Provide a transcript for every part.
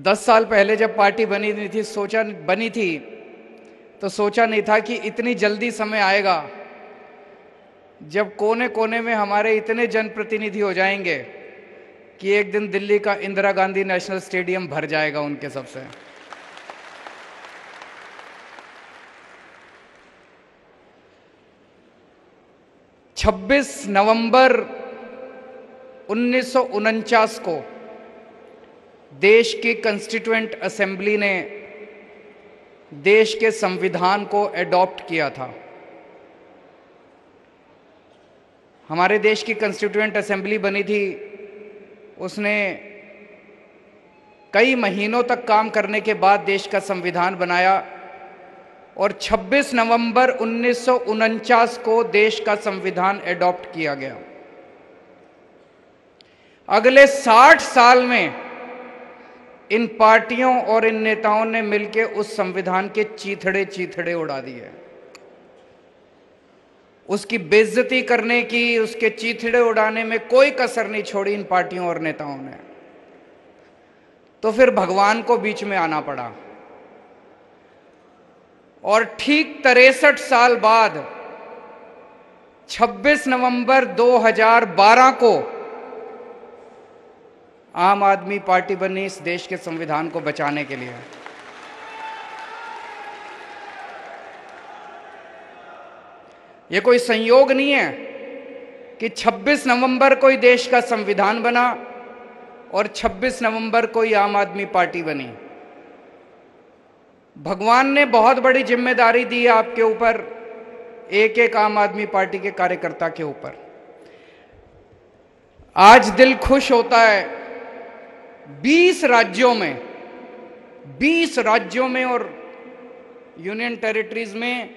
10 साल पहले जब पार्टी बनी थी तो सोचा नहीं था कि इतनी जल्दी समय आएगा जब कोने कोने में हमारे इतने जनप्रतिनिधि हो जाएंगे कि एक दिन दिल्ली का इंदिरा गांधी नेशनल स्टेडियम भर जाएगा उनके सबसे। छब्बीस नवंबर 1949 को देश की कॉन्स्टिट्यूएंट असेंबली ने देश के संविधान को एडॉप्ट किया था। हमारे देश की कॉन्स्टिट्यूएंट असेंबली बनी थी, उसने कई महीनों तक काम करने के बाद देश का संविधान बनाया और 26 नवंबर 1949 को देश का संविधान एडॉप्ट किया गया। अगले 60 साल में इन पार्टियों और इन नेताओं ने मिलकर उस संविधान के चीथड़े चीथड़े उड़ा दिए। उसकी बेइज्जती करने की, उसके चीथड़े उड़ाने में कोई कसर नहीं छोड़ी इन पार्टियों और नेताओं ने। तो फिर भगवान को बीच में आना पड़ा और ठीक 63 साल बाद 26 नवंबर 2012 को आम आदमी पार्टी बनी इस देश के संविधान को बचाने के लिए। यह कोई संयोग नहीं है कि 26 नवंबर को ही देश का संविधान बना और 26 नवंबर को ही आम आदमी पार्टी बनी। भगवान ने बहुत बड़ी जिम्मेदारी दी है आपके ऊपर, एक एक आम आदमी पार्टी के कार्यकर्ता के ऊपर। आज दिल खुश होता है 20 राज्यों में और यूनियन टेरिटरीज में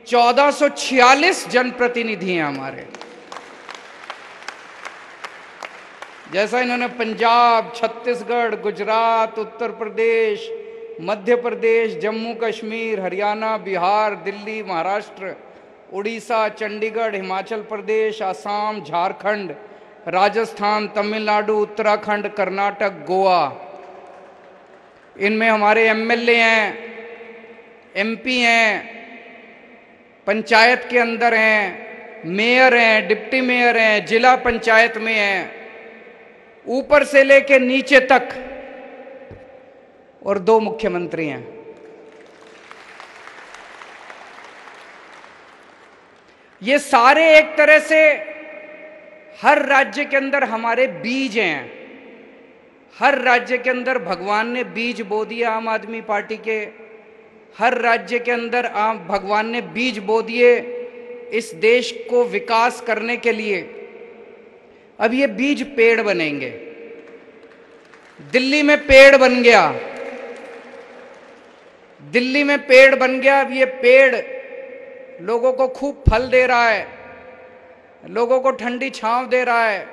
1446 जनप्रतिनिधि हैं हमारे। जैसा इन्होंने पंजाब, छत्तीसगढ़, गुजरात, उत्तर प्रदेश, मध्य प्रदेश, जम्मू कश्मीर, हरियाणा, बिहार, दिल्ली, महाराष्ट्र, उड़ीसा, चंडीगढ़, हिमाचल प्रदेश, असम, झारखंड, राजस्थान, तमिलनाडु, उत्तराखंड, कर्नाटक, गोवा, इनमें हमारे एमएलए हैं, एमपी हैं, पंचायत के अंदर हैं, मेयर हैं, डिप्टी मेयर हैं, जिला पंचायत में हैं, ऊपर से लेके नीचे तक, और 2 मुख्यमंत्री हैं। ये सारे एक तरह से हर राज्य के अंदर हमारे बीज हैं। हर राज्य के अंदर भगवान ने बीज बो दिए आम आदमी पार्टी के। हर राज्य के अंदर भगवान ने बीज बो दिए इस देश को विकास करने के लिए। अब ये बीज पेड़ बनेंगे। दिल्ली में पेड़ बन गया, दिल्ली में पेड़ बन गया। अब ये पेड़ लोगों को खूब फल दे रहा है, लोगों को ठंडी छांव दे रहा है।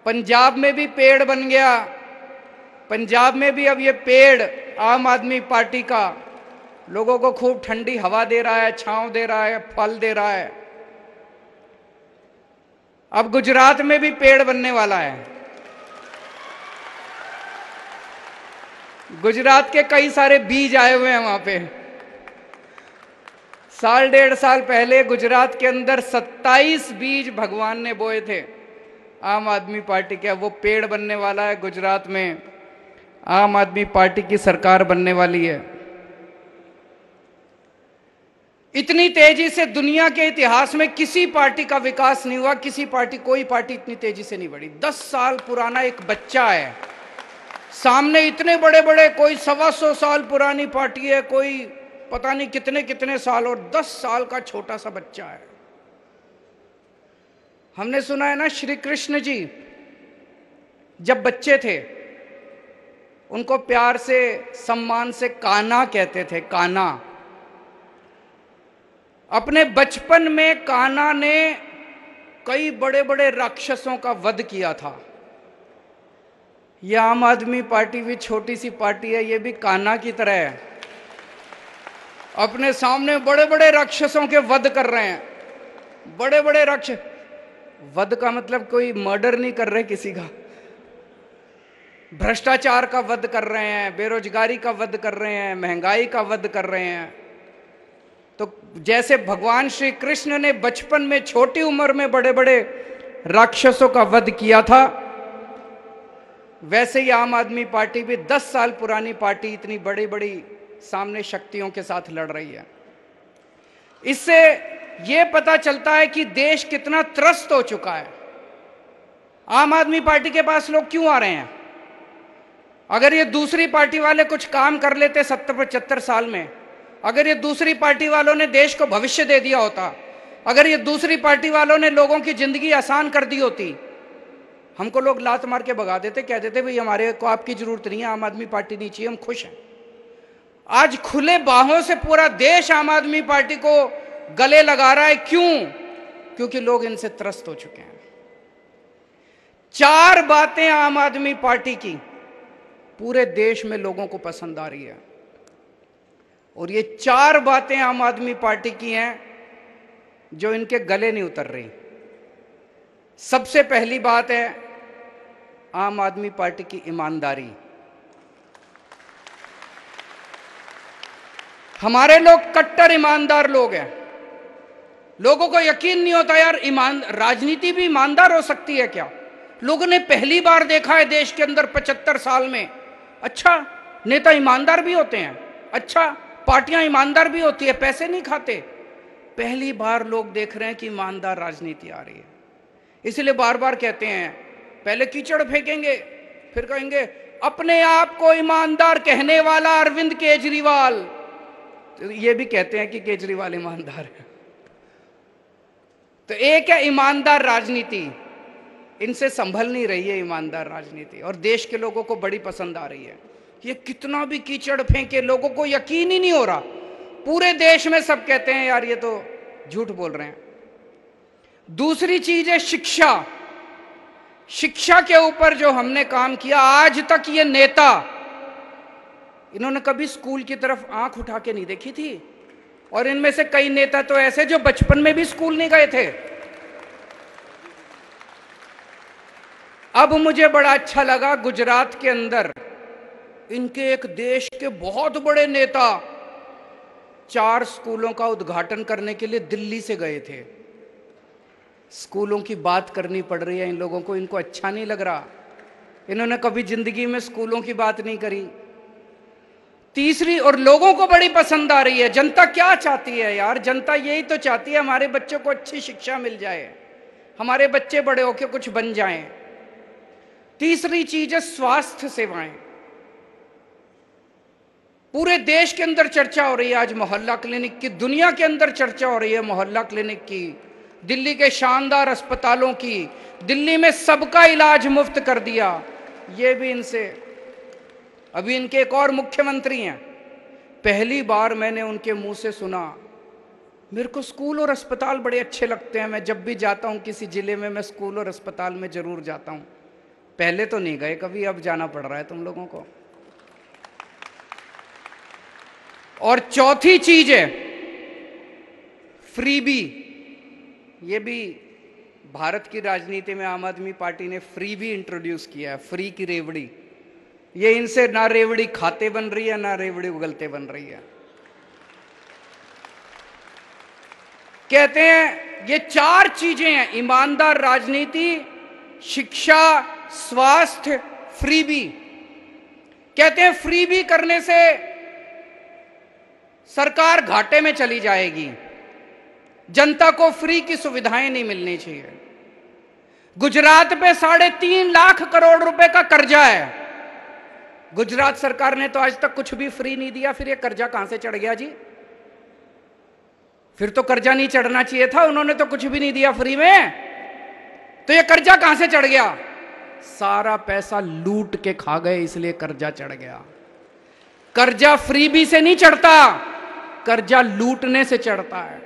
पंजाब में भी पेड़ बन गया, पंजाब में भी अब ये पेड़ आम आदमी पार्टी का लोगों को खूब ठंडी हवा दे रहा है, छांव दे रहा है, फल दे रहा है। अब गुजरात में भी पेड़ बनने वाला है। गुजरात के कई सारे बीज आए हुए हैं वहां पे। 1.5 साल पहले गुजरात के अंदर 27 बीज भगवान ने बोए थे आम आदमी पार्टी के। वो पेड़ बनने वाला है गुजरात में, आम आदमी पार्टी की सरकार बनने वाली है। इतनी तेजी से दुनिया के इतिहास में किसी पार्टी का विकास नहीं हुआ, कोई पार्टी इतनी तेजी से नहीं बढ़ी। 10 साल पुराना एक बच्चा है, सामने इतने बड़े बड़े, कोई 125 साल पुरानी पार्टी है, कोई पता नहीं कितने कितने साल, और 10 साल का छोटा सा बच्चा है। हमने सुना है ना, श्री कृष्ण जी जब बच्चे थे उनको प्यार से, सम्मान से कान्हा कहते थे, कान्हा। अपने बचपन में कान्हा ने कई बड़े बड़े राक्षसों का वध किया था। यह आम आदमी पार्टी भी छोटी सी पार्टी है, ये भी कान्हा की तरह है। अपने सामने बड़े बड़े राक्षसों के वध कर रहे हैं, बड़े बड़े राक्षस। वध का मतलब कोई मर्डर नहीं कर रहे किसी का, भ्रष्टाचार का वध कर रहे हैं, बेरोजगारी का वध कर रहे हैं, महंगाई का वध कर रहे हैं। तो जैसे भगवान श्री कृष्ण ने बचपन में छोटी उम्र में बड़े बड़े राक्षसों का वध किया था, वैसे ही आम आदमी पार्टी भी 10 साल पुरानी पार्टी इतनी बड़ी बड़ी सामने शक्तियों के साथ लड़ रही है। इससे यह पता चलता है कि देश कितना त्रस्त हो चुका है। आम आदमी पार्टी के पास लोग क्यों आ रहे हैं? अगर ये दूसरी पार्टी वाले कुछ काम कर लेते 70-75 साल में, अगर ये दूसरी पार्टी वालों ने देश को भविष्य दे दिया होता, अगर ये दूसरी पार्टी वालों ने लोगों की जिंदगी आसान कर दी होती, हमको लोग लात मार के भगा देते, कह देते भाई हमारे को आपकी जरूरत नहीं है, आम आदमी पार्टी नहीं चाहिए, हम खुश हैं। आज खुले बाहों से पूरा देश आम आदमी पार्टी को गले लगा रहा है। क्यों? क्योंकि लोग इनसे त्रस्त हो चुके हैं। 4 बातें आम आदमी पार्टी की पूरे देश में लोगों को पसंद आ रही है, और ये 4 बातें आम आदमी पार्टी की हैं जो इनके गले नहीं उतर रही। सबसे पहली बात है आम आदमी पार्टी की ईमानदारी। हमारे लोग कट्टर ईमानदार लोग हैं। लोगों को यकीन नहीं होता यार, राजनीति भी ईमानदार हो सकती है क्या? लोगों ने पहली बार देखा है देश के अंदर 75 साल में। अच्छा, नेता ईमानदार भी होते हैं, अच्छा पार्टियां ईमानदार भी होती है, पैसे नहीं खाते। पहली बार लोग देख रहे हैं कि ईमानदार राजनीति आ रही है। इसलिए बार बार कहते हैं, पहले कीचड़ फेंकेंगे, फिर कहेंगे अपने आप को ईमानदार कहने वाला अरविंद केजरीवाल। तो ये भी कहते हैं कि केजरीवाल ईमानदार है। तो एक है ईमानदार राजनीति, इनसे संभल नहीं रही है ईमानदार राजनीति, और देश के लोगों को बड़ी पसंद आ रही है। ये कितना भी कीचड़ फेंके, लोगों को यकीन ही नहीं हो रहा। पूरे देश में सब कहते हैं यार ये तो झूठ बोल रहे हैं। दूसरी चीज है शिक्षा। शिक्षा के ऊपर जो हमने काम किया, आज तक ये नेता, इन्होंने कभी स्कूल की तरफ आंख उठा के नहीं देखी थी। और इनमें से कई नेता तो ऐसे जो बचपन में भी स्कूल नहीं गए थे। अब मुझे बड़ा अच्छा लगा, गुजरात के अंदर इनके एक देश के बहुत बड़े नेता 4 स्कूलों का उद्घाटन करने के लिए दिल्ली से गए थे। स्कूलों की बात करनी पड़ रही है इन लोगों को, इनको अच्छा नहीं लग रहा। इन्होंने कभी जिंदगी में स्कूलों की बात नहीं करी। तीसरी, और लोगों को बड़ी पसंद आ रही है। जनता क्या चाहती है यार? जनता यही तो चाहती है हमारे बच्चों को अच्छी शिक्षा मिल जाए, हमारे बच्चे बड़े होकर कुछ बन जाएं। तीसरी चीज है स्वास्थ्य सेवाएं। पूरे देश के अंदर चर्चा हो रही है आज मोहल्ला क्लिनिक की, दुनिया के अंदर चर्चा हो रही है मोहल्ला क्लिनिक की, दिल्ली के शानदार अस्पतालों की। दिल्ली में सबका इलाज मुफ्त कर दिया। ये भी इनसे, अभी इनके एक और मुख्यमंत्री हैं, पहली बार मैंने उनके मुंह से सुना, मेरे को स्कूल और अस्पताल बड़े अच्छे लगते हैं, मैं जब भी जाता हूं किसी जिले में मैं स्कूल और अस्पताल में जरूर जाता हूं। पहले तो नहीं गए कभी, अब जाना पड़ रहा है तुम लोगों को। और चौथी चीज है फ्रीबी। ये भी भारत की राजनीति में आम आदमी पार्टी ने फ्री भी इंट्रोड्यूस किया है, फ्री की रेवड़ी। ये इनसे ना रेवड़ी खाते बन रही है ना रेवड़ी उगलते बन रही है। कहते हैं ये 4 चीजें हैं, ईमानदार राजनीति, शिक्षा, स्वास्थ्य, फ्रीबी। कहते हैं फ्रीबी करने से सरकार घाटे में चली जाएगी, जनता को फ्री की सुविधाएं नहीं मिलनी चाहिए। गुजरात पे 3.5 लाख करोड़ रुपए का कर्जा है। गुजरात सरकार ने तो आज तक कुछ भी फ्री नहीं दिया, फिर ये कर्जा कहां से चढ़ गया जी? फिर तो कर्जा नहीं चढ़ना चाहिए था, उन्होंने तो कुछ भी नहीं दिया फ्री में, तो ये कर्जा कहां से चढ़ गया? सारा पैसा लूट के खा गए, इसलिए कर्जा चढ़ गया। कर्जा फ्रीबी से नहीं चढ़ता, कर्जा लूटने से चढ़ता है।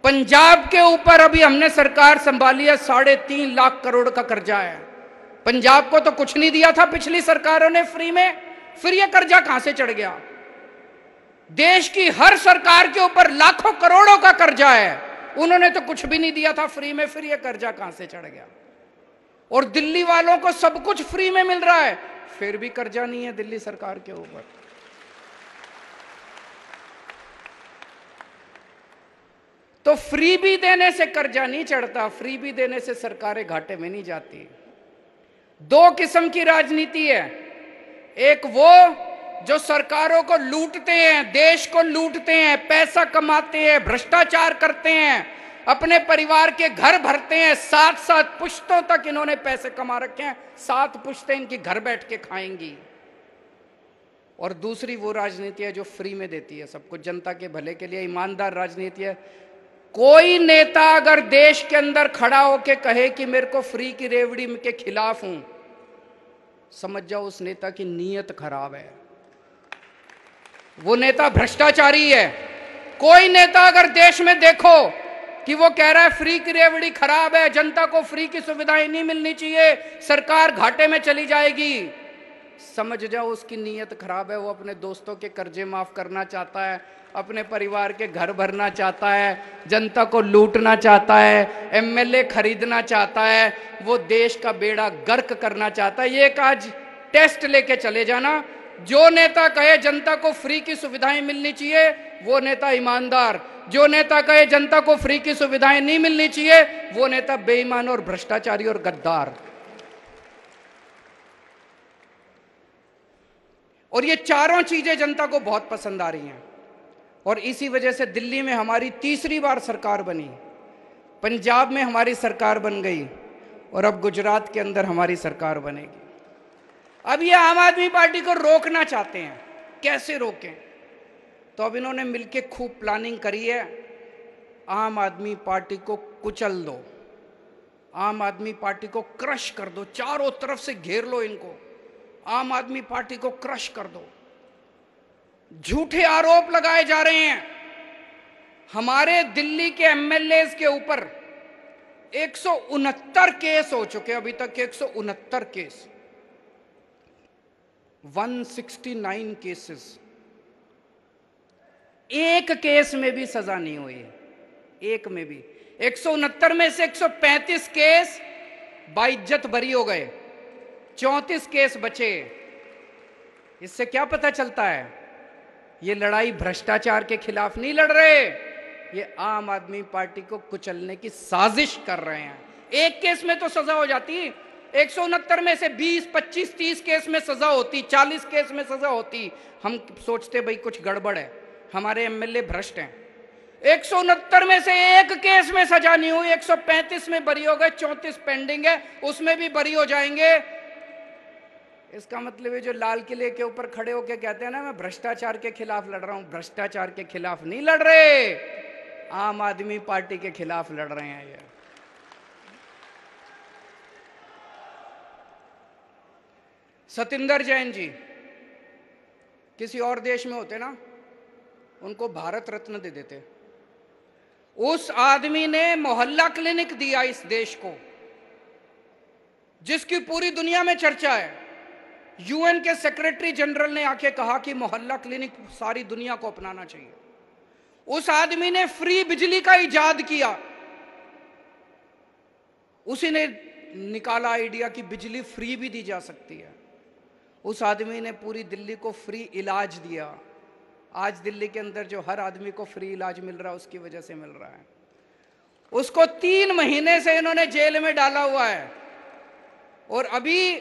पंजाब के ऊपर अभी हमने सरकार संभाली है, 3.5 लाख करोड़ का कर्जा है। पंजाब को तो कुछ नहीं दिया था पिछली सरकारों ने फ्री में, फिर यह कर्जा कहां से चढ़ गया? देश की हर सरकार के ऊपर लाखों करोड़ों का कर्जा है, उन्होंने तो कुछ भी नहीं दिया था फ्री में, फिर यह कर्जा कहां से चढ़ गया? और दिल्ली वालों को सब कुछ फ्री में मिल रहा है, फिर भी कर्जा नहीं है दिल्ली सरकार के ऊपर। तो फ्री भी देने से कर्जा नहीं चढ़ता, फ्री भी देने से सरकारें घाटे में नहीं जाती। दो किस्म की राजनीति है, एक वो जो सरकारों को लूटते हैं, देश को लूटते हैं, पैसा कमाते हैं, भ्रष्टाचार करते हैं, अपने परिवार के घर भरते हैं, 7-7 पुश्तों तक इन्होंने पैसे कमा रखे हैं, 7 पुश्तें इनकी घर बैठ के खाएंगी। और दूसरी वो राजनीति है जो फ्री में देती है सबको, जनता के भले के लिए, ईमानदार राजनीति है। कोई नेता अगर देश के अंदर खड़ा होके कहे कि मेरे को फ्री की रेवड़ी के खिलाफ हूं, समझ जाओ उस नेता की नीयत खराब है, वो नेता भ्रष्टाचारी है। कोई नेता अगर देश में देखो कि वो कह रहा है फ्री की रेवड़ी खराब है, जनता को फ्री की सुविधाएं नहीं मिलनी चाहिए, सरकार घाटे में चली जाएगी, समझ जाओ उसकी नीयत खराब है। वो अपने दोस्तों के कर्जे माफ करना चाहता है, अपने परिवार के घर भरना चाहता है, जनता को लूटना चाहता है, एमएलए खरीदना चाहता है, वो देश का बेड़ा गर्क करना चाहता है। ये एक आज टेस्ट लेके चले जाना, जो नेता कहे जनता को फ्री की सुविधाएं मिलनी चाहिए वो नेता ईमानदार, जो नेता कहे जनता को फ्री की सुविधाएं नहीं मिलनी चाहिए वो नेता बेईमान और भ्रष्टाचारी और गद्दार। और ये चारों चीजें जनता को बहुत पसंद आ रही हैं, और इसी वजह से दिल्ली में हमारी तीसरी बार सरकार बनी, पंजाब में हमारी सरकार बन गई, और अब गुजरात के अंदर हमारी सरकार बनेगी। अब ये आम आदमी पार्टी को रोकना चाहते हैं, कैसे रोकें? तो अब इन्होंने मिलके खूब प्लानिंग करी है, आम आदमी पार्टी को कुचल दो, आम आदमी पार्टी को क्रश कर दो, चारों तरफ से घेर लो इनको, आम आदमी पार्टी को क्रश कर दो। झूठे आरोप लगाए जा रहे हैं, हमारे दिल्ली के एमएलए के ऊपर 169 केस हो चुके, अभी तक 169 केस, 169 केसेस, एक केस में भी सजा नहीं हुई है, एक में भी। 169 में से 135 केस बाइज्जत बरी हो गए, 34 केस बचे। इससे क्या पता चलता है? ये लड़ाई भ्रष्टाचार के खिलाफ नहीं लड़ रहे, ये आम आदमी पार्टी को कुचलने की साजिश कर रहे हैं। एक केस में तो सजा हो जाती, 169 में से 20, 25, 30 केस में सजा होती, 40 केस में सजा होती, हम सोचते भाई कुछ गड़बड़ है, हमारे एमएलए भ्रष्ट हैं। 169 में से एक केस में सजा नहीं हुई, 135 में बरी हो गए, 34 पेंडिंग है, उसमें भी बरी हो जाएंगे। इसका मतलब है जो लाल किले के ऊपर खड़े होकर कहते हैं ना मैं भ्रष्टाचार के खिलाफ लड़ रहा हूं, भ्रष्टाचार के खिलाफ नहीं लड़ रहे, आम आदमी पार्टी के खिलाफ लड़ रहे हैं। ये सतिंदर जैन जी किसी और देश में होते ना, उनको भारत रत्न दे देते। उस आदमी ने मोहल्ला क्लिनिक दिया इस देश को, जिसकी पूरी दुनिया में चर्चा है। यूएन के सेक्रेटरी जनरल ने आके कहा कि मोहल्ला क्लिनिक सारी दुनिया को अपनाना चाहिए। उस आदमी ने फ्री बिजली का इजाद किया, उसी ने निकाला आइडिया कि बिजली फ्री भी दी जा सकती है। उस आदमी ने पूरी दिल्ली को फ्री इलाज दिया। आज दिल्ली के अंदर जो हर आदमी को फ्री इलाज मिल रहा है उसकी वजह से मिल रहा है। उसको 3 महीने से इन्होंने जेल में डाला हुआ है, और अभी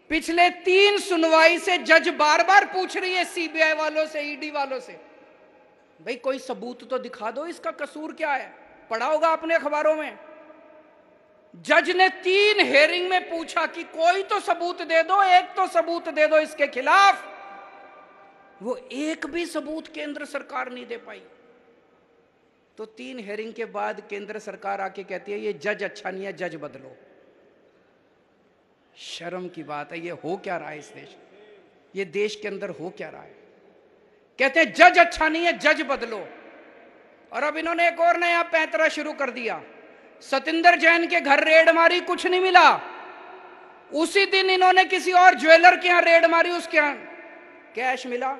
पिछले 3 सुनवाई से जज बार बार पूछ रही है सीबीआई वालों से, ईडी वालों से, भाई कोई सबूत तो दिखा दो, इसका कसूर क्या है? पढ़ा होगा आपने अखबारों में। जज ने 3 हेयरिंग में पूछा कि कोई तो सबूत दे दो, एक तो सबूत दे दो इसके खिलाफ। वो एक भी सबूत केंद्र सरकार नहीं दे पाई। तो 3 हेयरिंग के बाद केंद्र सरकार आके कहती है ये जज अच्छा नहीं है, जज बदलो। शर्म की बात है, ये हो क्या रहा है इस देश, ये देश के अंदर हो क्या रहा है? कहते हैं जज अच्छा नहीं है, जज बदलो। और अब इन्होंने एक और नया पैंतरा शुरू कर दिया। सतिंदर जैन के घर रेड मारी, कुछ नहीं मिला। उसी दिन इन्होंने किसी और ज्वेलर के यहां रेड मारी, उसके यहां कैश मिला।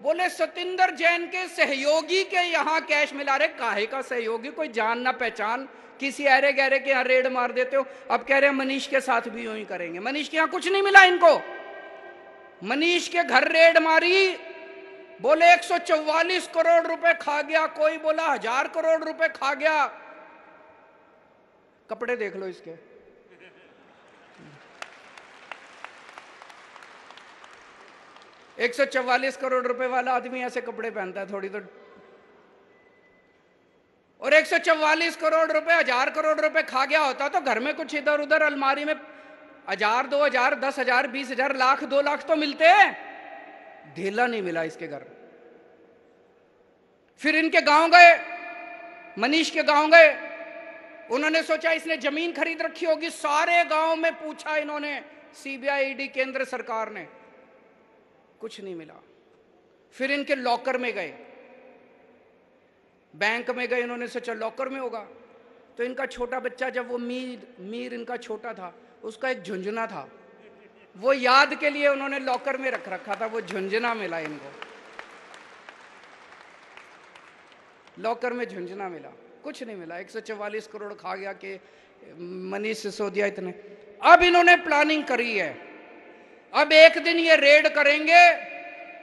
बोले सतिंदर जैन के सहयोगी के यहां कैश मिला रहे। काहे का सहयोगी? कोई जान ना पहचान, किसी अरे गहरे के यहां रेड मार देते हो। अब कह रहे हैं मनीष के साथ भी यूं ही करेंगे। मनीष के यहां कुछ नहीं मिला इनको। मनीष के घर रेड मारी, बोले 144 करोड़ रुपए खा गया, कोई बोला 1000 करोड़ रुपए खा गया। कपड़े देख लो इसके। $144 करोड़ रुपए वाला आदमी ऐसे कपड़े पहनता है थोड़ी तो। और 144 करोड़ रुपए 1000 करोड़ रुपए खा गया होता तो घर में कुछ इधर उधर अलमारी में 1000 2000 10,000 20,000 लाख 2 लाख तो मिलते। ढेला नहीं मिला इसके घर। फिर इनके गांव गए, मनीष के गांव गए। उन्होंने सोचा इसने जमीन खरीद रखी होगी। सारे गांव में पूछा इन्होंने, सीबीआई ईडी केंद्र सरकार ने, कुछ नहीं मिला। फिर इनके लॉकर में गए, बैंक में गए। इन्होंने सोचा लॉकर में होगा। तो इनका छोटा बच्चा, जब वो मीर इनका छोटा था, उसका एक झुंझुना था, वो याद के लिए उन्होंने लॉकर में रख रखा था। वो झुंझुना मिला इनको, लॉकर में झुंझुना मिला। कुछ नहीं मिला। 144 करोड़ खा गया कि मनीष सिसोदिया इतने। अब इन्होंने प्लानिंग करी है, अब एक दिन ये रेड करेंगे,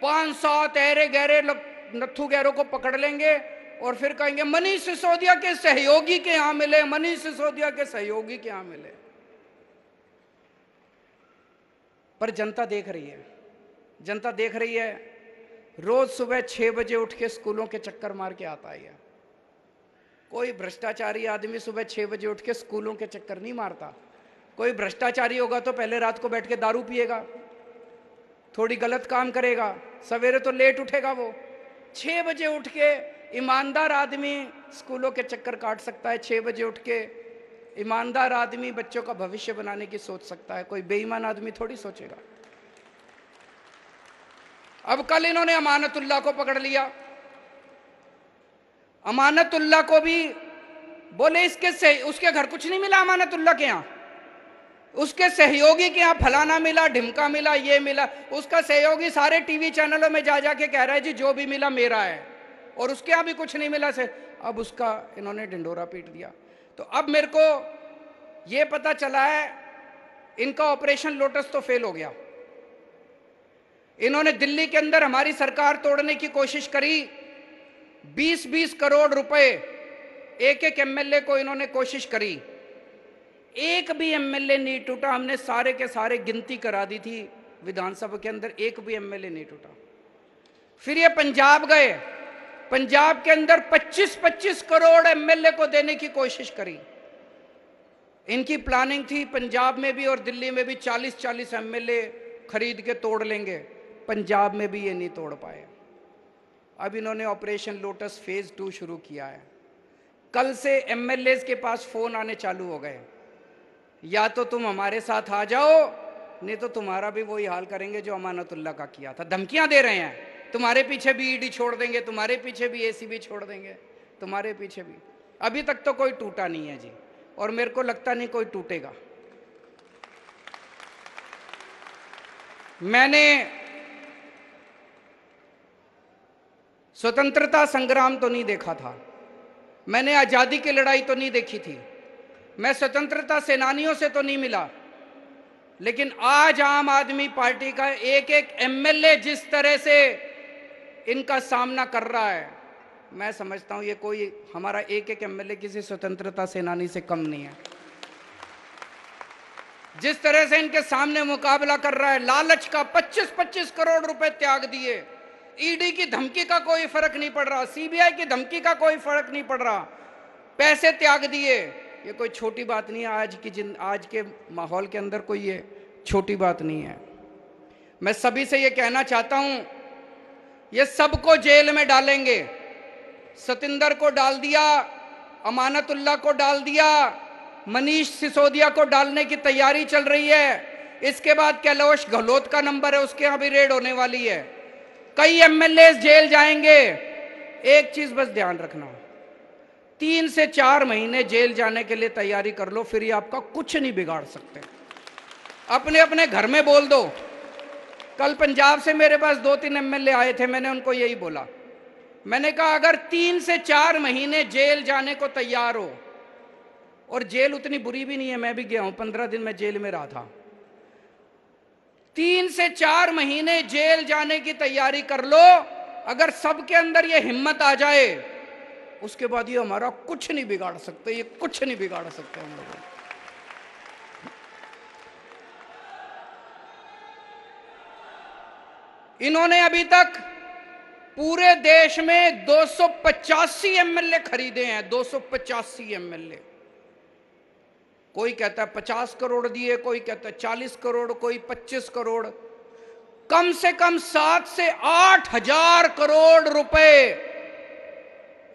5-7 ऐरे गहरे नत्थु गहरों को पकड़ लेंगे और फिर कहेंगे मनीष सिसोदिया के सहयोगी के यहां मिले, मनीष सिसोदिया के सहयोगी के यहां मिले। पर जनता देख रही है, जनता देख रही है। रोज सुबह 6 बजे उठ के स्कूलों के चक्कर मार के आता है। कोई भ्रष्टाचारी आदमी सुबह 6 बजे उठ के स्कूलों के चक्कर नहीं मारता। कोई भ्रष्टाचारी होगा तो पहले रात को बैठ के दारू पिएगा, थोड़ी गलत काम करेगा, सवेरे तो लेट उठेगा। वो 6 बजे उठ के ईमानदार आदमी स्कूलों के चक्कर काट सकता है। 6 बजे उठ के ईमानदार आदमी बच्चों का भविष्य बनाने की सोच सकता है। कोई बेईमान आदमी थोड़ी सोचेगा। अब कल इन्होंने अमानतुल्लाह को पकड़ लिया। अमानतुल्लाह को भी बोले उसके घर कुछ नहीं मिला। अमानतुल्लाह के यहां, उसके सहयोगी के यहां फलाना मिला, ढिमका मिला, ये मिला। उसका सहयोगी सारे टीवी चैनलों में जा जाके कह रहा है जी जो भी मिला मेरा है, और उसके यहां भी कुछ नहीं मिला से। अब उसका इन्होंने ढिंडोरा पीट दिया। तो अब मेरे को यह पता चला है इनका ऑपरेशन लोटस तो फेल हो गया। इन्होंने दिल्ली के अंदर हमारी सरकार तोड़ने की कोशिश करी। 20-20 करोड़ रुपए एक एक एमएलए को इन्होंने कोशिश करी, एक भी एमएलए नहीं टूटा। हमने सारे के सारे गिनती करा दी थी विधानसभा के अंदर, एक भी एमएलए नहीं टूटा। फिर ये पंजाब गए, पंजाब के अंदर 25-25 करोड़ एमएलए को देने की कोशिश करी। इनकी प्लानिंग थी पंजाब में भी और दिल्ली में भी 40-40 एमएलए खरीद के तोड़ लेंगे। पंजाब में भी ये नहीं तोड़ पाए। अब इन्होंने ऑपरेशन लोटस फेज 2 शुरू किया है। कल से एमएलए के पास फोन आने चालू हो गए, या तो तुम हमारे साथ आ जाओ, नहीं तो तुम्हारा भी वही हाल करेंगे जो अमानतुल्लाह का किया था। धमकियां दे रहे हैं, तुम्हारे पीछे भी ईडी छोड़ देंगे, तुम्हारे पीछे भी एसीबी छोड़ देंगे, तुम्हारे पीछे भी। अभी तक तो कोई टूटा नहीं है जी, और मेरे को लगता नहीं कोई टूटेगा। मैंने स्वतंत्रता संग्राम तो नहीं देखा था, मैंने आजादी की लड़ाई तो नहीं देखी थी, मैं स्वतंत्रता सेनानियों से तो नहीं मिला, लेकिन आज आम आदमी पार्टी का एक एक एमएलए जिस तरह से इनका सामना कर रहा है, मैं समझता हूं ये कोई हमारा एक एक एमएलए किसी स्वतंत्रता सेनानी से कम नहीं है। जिस तरह से इनके सामने मुकाबला कर रहा है, लालच का 25-25 करोड़ रुपए त्याग दिए, ईडी की धमकी का कोई फर्क नहीं पड़ रहा, सीबीआई की धमकी का कोई फर्क नहीं पड़ रहा, पैसे त्याग दिए। ये कोई छोटी बात नहीं है। आज के माहौल के अंदर कोई ये छोटी बात नहीं है। मैं सभी से ये कहना चाहता हूं, ये सबको जेल में डालेंगे। सतिंदर को डाल दिया, अमानतुल्लाह को डाल दिया, मनीष सिसोदिया को डालने की तैयारी चल रही है। इसके बाद कैलाश गहलोत का नंबर है, उसके यहां भी रेड होने वाली है। कई एमएलए जेल जाएंगे। एक चीज बस ध्यान रखना, 3 से 4 महीने जेल जाने के लिए तैयारी कर लो, फिर ये आपका कुछ नहीं बिगाड़ सकते। अपने अपने घर में बोल दो, कल पंजाब से मेरे पास 2-3 एमएलए आए थे, मैंने उनको यही बोला, मैंने कहा अगर 3 से 4 महीने जेल जाने को तैयार हो, और जेल उतनी बुरी भी नहीं है, मैं भी गया हूं, 15 दिन मैं जेल में रहा था, 3 से 4 महीने जेल जाने की तैयारी कर लो, अगर सबके अंदर ये हिम्मत आ जाए, उसके बाद ये हमारा कुछ नहीं बिगाड़ सकते, ये कुछ नहीं बिगाड़ सकते हम लोगों। इन्होंने अभी तक पूरे देश में 285 एमएलए खरीदे हैं, 285 एमएलए। कोई कहता है 50 करोड़ दिए, कोई कहता है 40 करोड़, कोई 25 करोड़। कम से कम 7 से 8 हजार करोड़ रुपए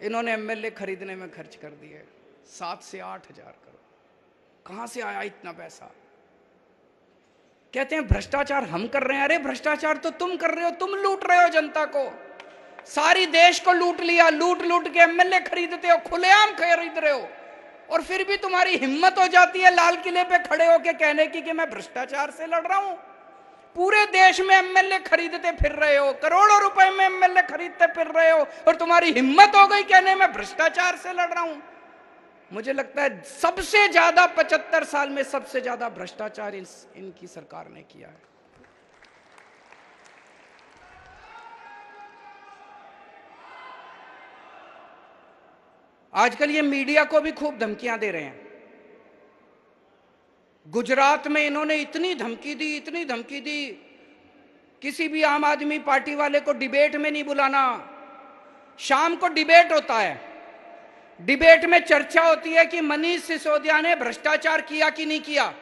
इन्होंने एमएलए खरीदने में खर्च कर दिए। 7 से 8 हजार करोड़ कहां से आया इतना पैसा? कहते हैं भ्रष्टाचार हम कर रहे हैं। अरे भ्रष्टाचार तो तुम कर रहे हो, तुम लूट रहे हो जनता को, सारी देश को लूट लिया, लूट लूट के एमएलए खरीदते हो, खुलेआम खरीद रहे हो, और फिर भी तुम्हारी हिम्मत हो जाती है लाल किले पे खड़े होके कहने की कि मैं भ्रष्टाचार से लड़ रहा हूं। पूरे देश में एमएलए खरीदते फिर रहे हो, करोड़ों रुपए में एमएलए खरीदते फिर रहे हो, और तुम्हारी हिम्मत हो गई कहने में भ्रष्टाचार से लड़ रहा हूं। मुझे लगता है सबसे ज्यादा 75 साल में सबसे ज्यादा भ्रष्टाचार इनकी सरकार ने किया है। आजकल ये मीडिया को भी खूब धमकियां दे रहे हैं। गुजरात में इन्होंने इतनी धमकी दी, इतनी धमकी दी, किसी भी आम आदमी पार्टी वाले को डिबेट में नहीं बुलाना। शाम को डिबेट होता है, डिबेट में चर्चा होती है कि मनीष सिसोदिया ने भ्रष्टाचार किया कि नहीं किया,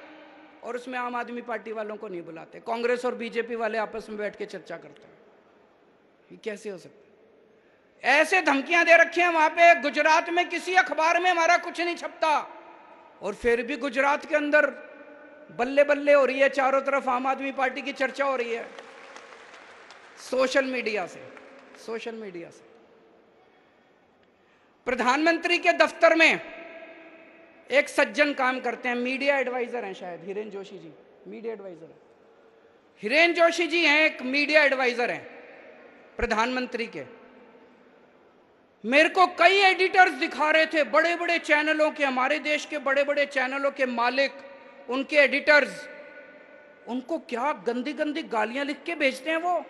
और उसमें आम आदमी पार्टी वालों को नहीं बुलाते। कांग्रेस और बीजेपी वाले आपस में बैठ के चर्चा करते हैं। ये कैसे हो सकता है? ऐसे धमकियां दे रखी हैं वहां पे। गुजरात में किसी अखबार में हमारा कुछ नहीं छपता, और फिर भी गुजरात के अंदर बल्ले बल्ले हो रही है, चारों तरफ आम आदमी पार्टी की चर्चा हो रही है सोशल मीडिया से। सोशल मीडिया से प्रधानमंत्री के दफ्तर में एक सज्जन काम करते हैं, मीडिया एडवाइजर हैं शायद, हिरेन जोशी जी मीडिया एडवाइजर है। हिरेन जोशी जी हैं, एक मीडिया एडवाइजर हैं प्रधानमंत्री के। मेरे को कई एडिटर्स दिखा रहे थे, बड़े बड़े चैनलों के, हमारे देश के बड़े बड़े चैनलों के मालिक, उनके एडिटर्स, उनको क्या गंदी गंदी गालियां लिख के भेजते हैं वो।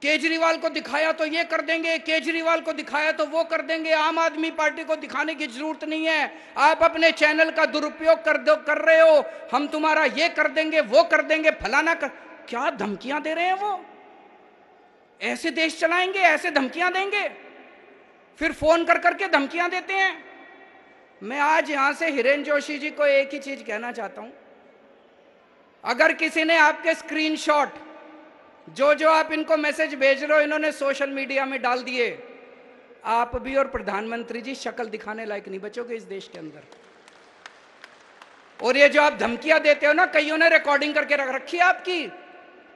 केजरीवाल को दिखाया तो ये कर देंगे, केजरीवाल को दिखाया तो वो कर देंगे, आम आदमी पार्टी को दिखाने की जरूरत नहीं है, आप अपने चैनल का दुरुपयोग कर रहे हो, हम तुम्हारा ये कर देंगे, वो कर देंगे, फलाना कर। क्या धमकियां दे रहे हैं वो? ऐसे देश चलाएंगे? ऐसे धमकियां देंगे? फिर फोन कर करके धमकियां देते हैं। मैं आज यहां से हिरेन जोशी जी को एक ही चीज कहना चाहता हूं, अगर किसी ने आपके स्क्रीनशॉट, जो जो आप इनको मैसेज भेज रहे हो, इन्होंने सोशल मीडिया में डाल दिए, आप भी और प्रधानमंत्री जी शक्ल दिखाने लायक नहीं बचोगे इस देश के अंदर। और ये जो आप धमकियां देते हो ना, कईयों ने रिकॉर्डिंग करके रख रखी है आपकी।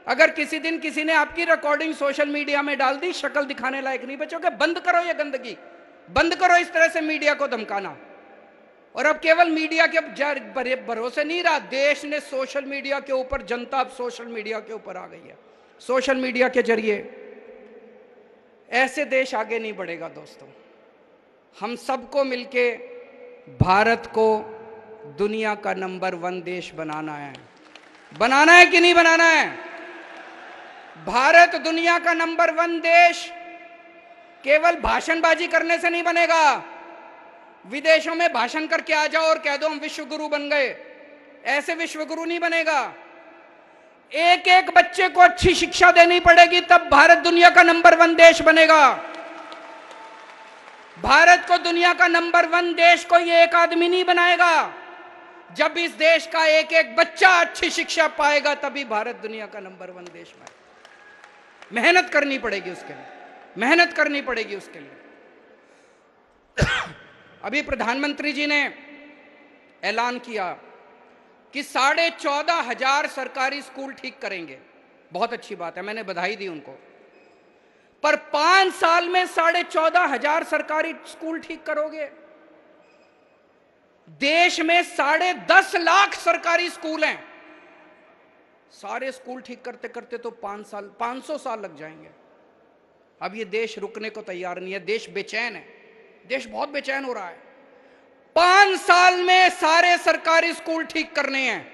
अगर किसी दिन किसी ने आपकी रिकॉर्डिंग सोशल मीडिया में डाल दी, शक्ल दिखाने लायक नहीं बचोगे। बंद करो ये गंदगी, बंद करो इस तरह से मीडिया को धमकाना। और अब केवल मीडिया के भरोसे नहीं रहा, देश ने सोशल मीडिया के ऊपर, जनता अब सोशल मीडिया के ऊपर आ गई है। सोशल मीडिया के जरिए ऐसे देश आगे नहीं बढ़ेगा दोस्तों। हम सबको मिलके भारत को दुनिया का नंबर 1 देश बनाना है। बनाना है कि नहीं बनाना है? भारत दुनिया का नंबर 1 देश केवल भाषणबाजी करने से नहीं बनेगा। विदेशों में भाषण करके आ जाओ और कह दो हम विश्व गुरु बन गए, ऐसे विश्व गुरु नहीं बनेगा। एक एक बच्चे को अच्छी शिक्षा देनी पड़ेगी, तब भारत दुनिया का नंबर 1 देश बनेगा। भारत को दुनिया का नंबर 1 देश कोई एक आदमी नहीं बनाएगा। जब इस देश का एक एक बच्चा अच्छी शिक्षा पाएगा, तभी भारत दुनिया का नंबर 1 देश बनेगा। मेहनत करनी पड़ेगी उसके लिए, मेहनत करनी पड़ेगी उसके लिए। अभी प्रधानमंत्री जी ने ऐलान किया कि 14,500 सरकारी स्कूल ठीक करेंगे। बहुत अच्छी बात है, मैंने बधाई दी उनको। पर 5 साल में 14,500 सरकारी स्कूल ठीक करोगे? देश में 10.5 लाख सरकारी स्कूल हैं। सारे स्कूल ठीक करते करते तो 500 साल लग जाएंगे। अब ये देश रुकने को तैयार नहीं है, देश बेचैन है, देश बहुत बेचैन हो रहा है। 5 साल में सारे सरकारी स्कूल ठीक करने हैं।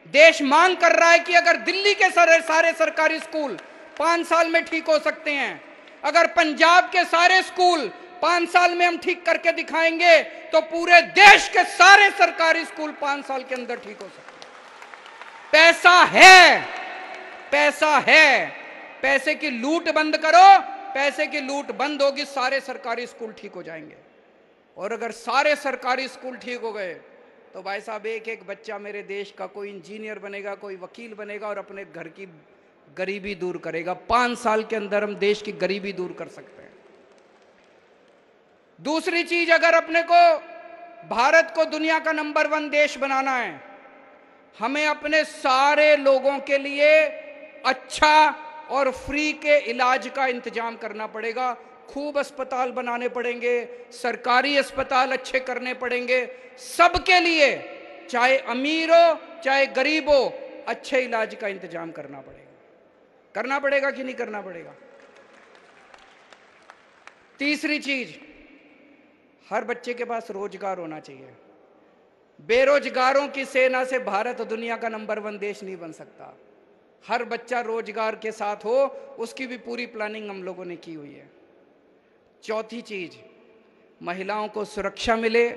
देश मांग कर रहा है कि अगर दिल्ली के सारे सरकारी स्कूल 5 साल में ठीक हो सकते हैं, अगर पंजाब के सारे स्कूल 5 साल में हम ठीक करके दिखाएंगे, तो पूरे देश के सारे सरकारी स्कूल 5 साल के अंदर ठीक हो सकते हैं। पैसा है, पैसा है, पैसे की लूट बंद करो, पैसे की लूट बंद होगी, सारे सरकारी स्कूल ठीक हो जाएंगे। और अगर सारे सरकारी स्कूल ठीक हो गए तो भाई साहब एक एक बच्चा मेरे देश का कोई इंजीनियर बनेगा, कोई वकील बनेगा और अपने घर की गरीबी दूर करेगा। 5 साल के अंदर हम देश की गरीबी दूर कर सकते हैं। दूसरी चीज, अगर अपने को भारत को दुनिया का नंबर 1 देश बनाना है, हमें अपने सारे लोगों के लिए अच्छा और फ्री के इलाज का इंतजाम करना पड़ेगा। खूब अस्पताल बनाने पड़ेंगे, सरकारी अस्पताल अच्छे करने पड़ेंगे, सबके लिए, चाहे अमीर हो चाहे गरीब हो, अच्छे इलाज का इंतजाम करना पड़ेगा। करना पड़ेगा कि नहीं करना पड़ेगा? तीसरी चीज, हर बच्चे के पास रोजगार होना चाहिए। बेरोजगारों की सेना से भारत दुनिया का नंबर 1 देश नहीं बन सकता। हर बच्चा रोजगार के साथ हो, उसकी भी पूरी प्लानिंग हम लोगों ने की हुई है। चौथी चीज, महिलाओं को सुरक्षा मिले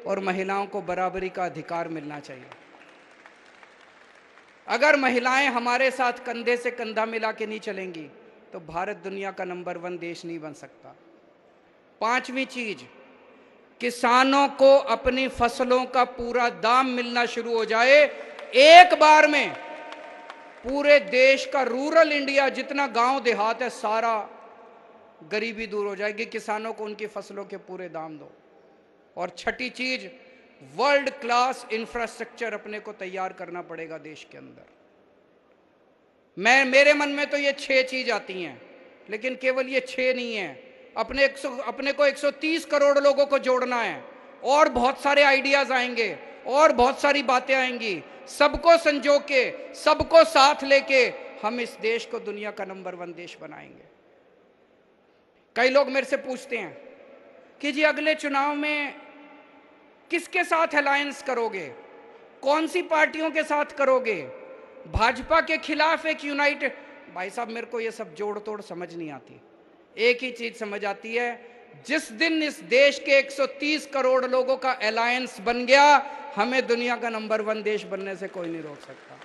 और महिलाओं को बराबरी का अधिकार मिलना चाहिए। अगर महिलाएं हमारे साथ कंधे से कंधा मिला के नहीं चलेंगी तो भारत दुनिया का नंबर 1 देश नहीं बन सकता। 5वीं चीज, किसानों को अपनी फसलों का पूरा दाम मिलना शुरू हो जाए। एक बार में पूरे देश का रूरल इंडिया, जितना गांव देहात है, सारा गरीबी दूर हो जाएगी। किसानों को उनकी फसलों के पूरे दाम दो। और छठी चीज, वर्ल्ड क्लास इंफ्रास्ट्रक्चर अपने को तैयार करना पड़ेगा देश के अंदर। मेरे मन में तो ये 6 चीज आती हैं, लेकिन केवल ये 6 नहीं है। अपने को 130 करोड़ लोगों को जोड़ना है, और बहुत सारे आइडियाज आएंगे और बहुत सारी बातें आएंगी। सबको संजो के, सबको साथ लेके हम इस देश को दुनिया का नंबर 1 देश बनाएंगे। कई लोग मेरे से पूछते हैं कि जी अगले चुनाव में किसके साथ अलायंस करोगे, कौन सी पार्टियों के साथ करोगे, भाजपा के खिलाफ एक यूनाइटेड। भाई साहब, मेरे को ये सब जोड़ तोड़ समझ नहीं आती। एक ही चीज समझ आती है, जिस दिन इस देश के 130 करोड़ लोगों का अलायंस बन गया, हमें दुनिया का नंबर 1 देश बनने से कोई नहीं रोक सकता।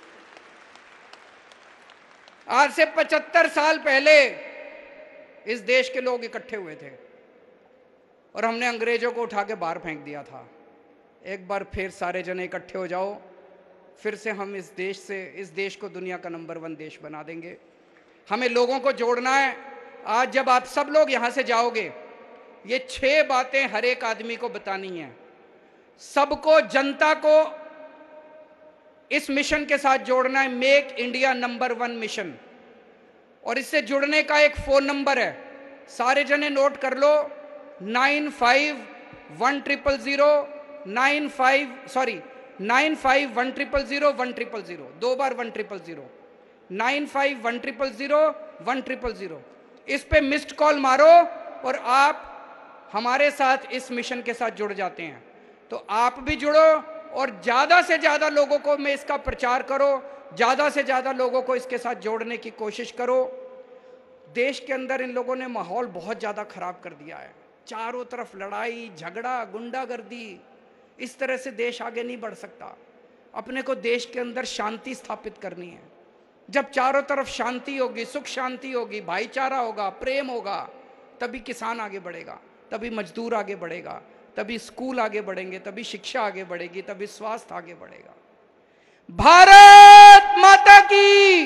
आज से 75 साल पहले इस देश के लोग इकट्ठे हुए थे और हमने अंग्रेजों को उठा के बाहर फेंक दिया था। एक बार फिर सारे जने इकट्ठे हो जाओ, फिर से हम इस देश को दुनिया का नंबर 1 देश बना देंगे। हमें लोगों को जोड़ना है। आज जब आप सब लोग यहां से जाओगे, ये 6 बातें हर एक आदमी को बतानी है। सबको, जनता को इस मिशन के साथ जोड़ना है, मेक इंडिया नंबर 1 मिशन। और इससे जुड़ने का एक फोन नंबर है, सारे जने नोट कर लो, 951000, 2 बार 1000, 951000, इस पे मिस्ड कॉल मारो और आप हमारे साथ इस मिशन के साथ जुड़ जाते हैं। तो आप भी जुड़ो और ज्यादा से ज्यादा लोगों को में इसका प्रचार करो, ज्यादा से ज्यादा लोगों को इसके साथ जोड़ने की कोशिश करो। देश के अंदर इन लोगों ने माहौल बहुत ज्यादा खराब कर दिया है। चारों तरफ लड़ाई झगड़ा गुंडागर्दी, इस तरह से देश आगे नहीं बढ़ सकता। अपने को देश के अंदर शांति स्थापित करनी है। जब चारों तरफ शांति होगी, सुख शांति होगी, भाईचारा होगा, प्रेम होगा, तभी किसान आगे बढ़ेगा, तभी मजदूर आगे बढ़ेगा, तभी स्कूल आगे बढ़ेंगे, तभी शिक्षा आगे बढ़ेगी, तभी स्वास्थ्य आगे बढ़ेगा। भारत माता की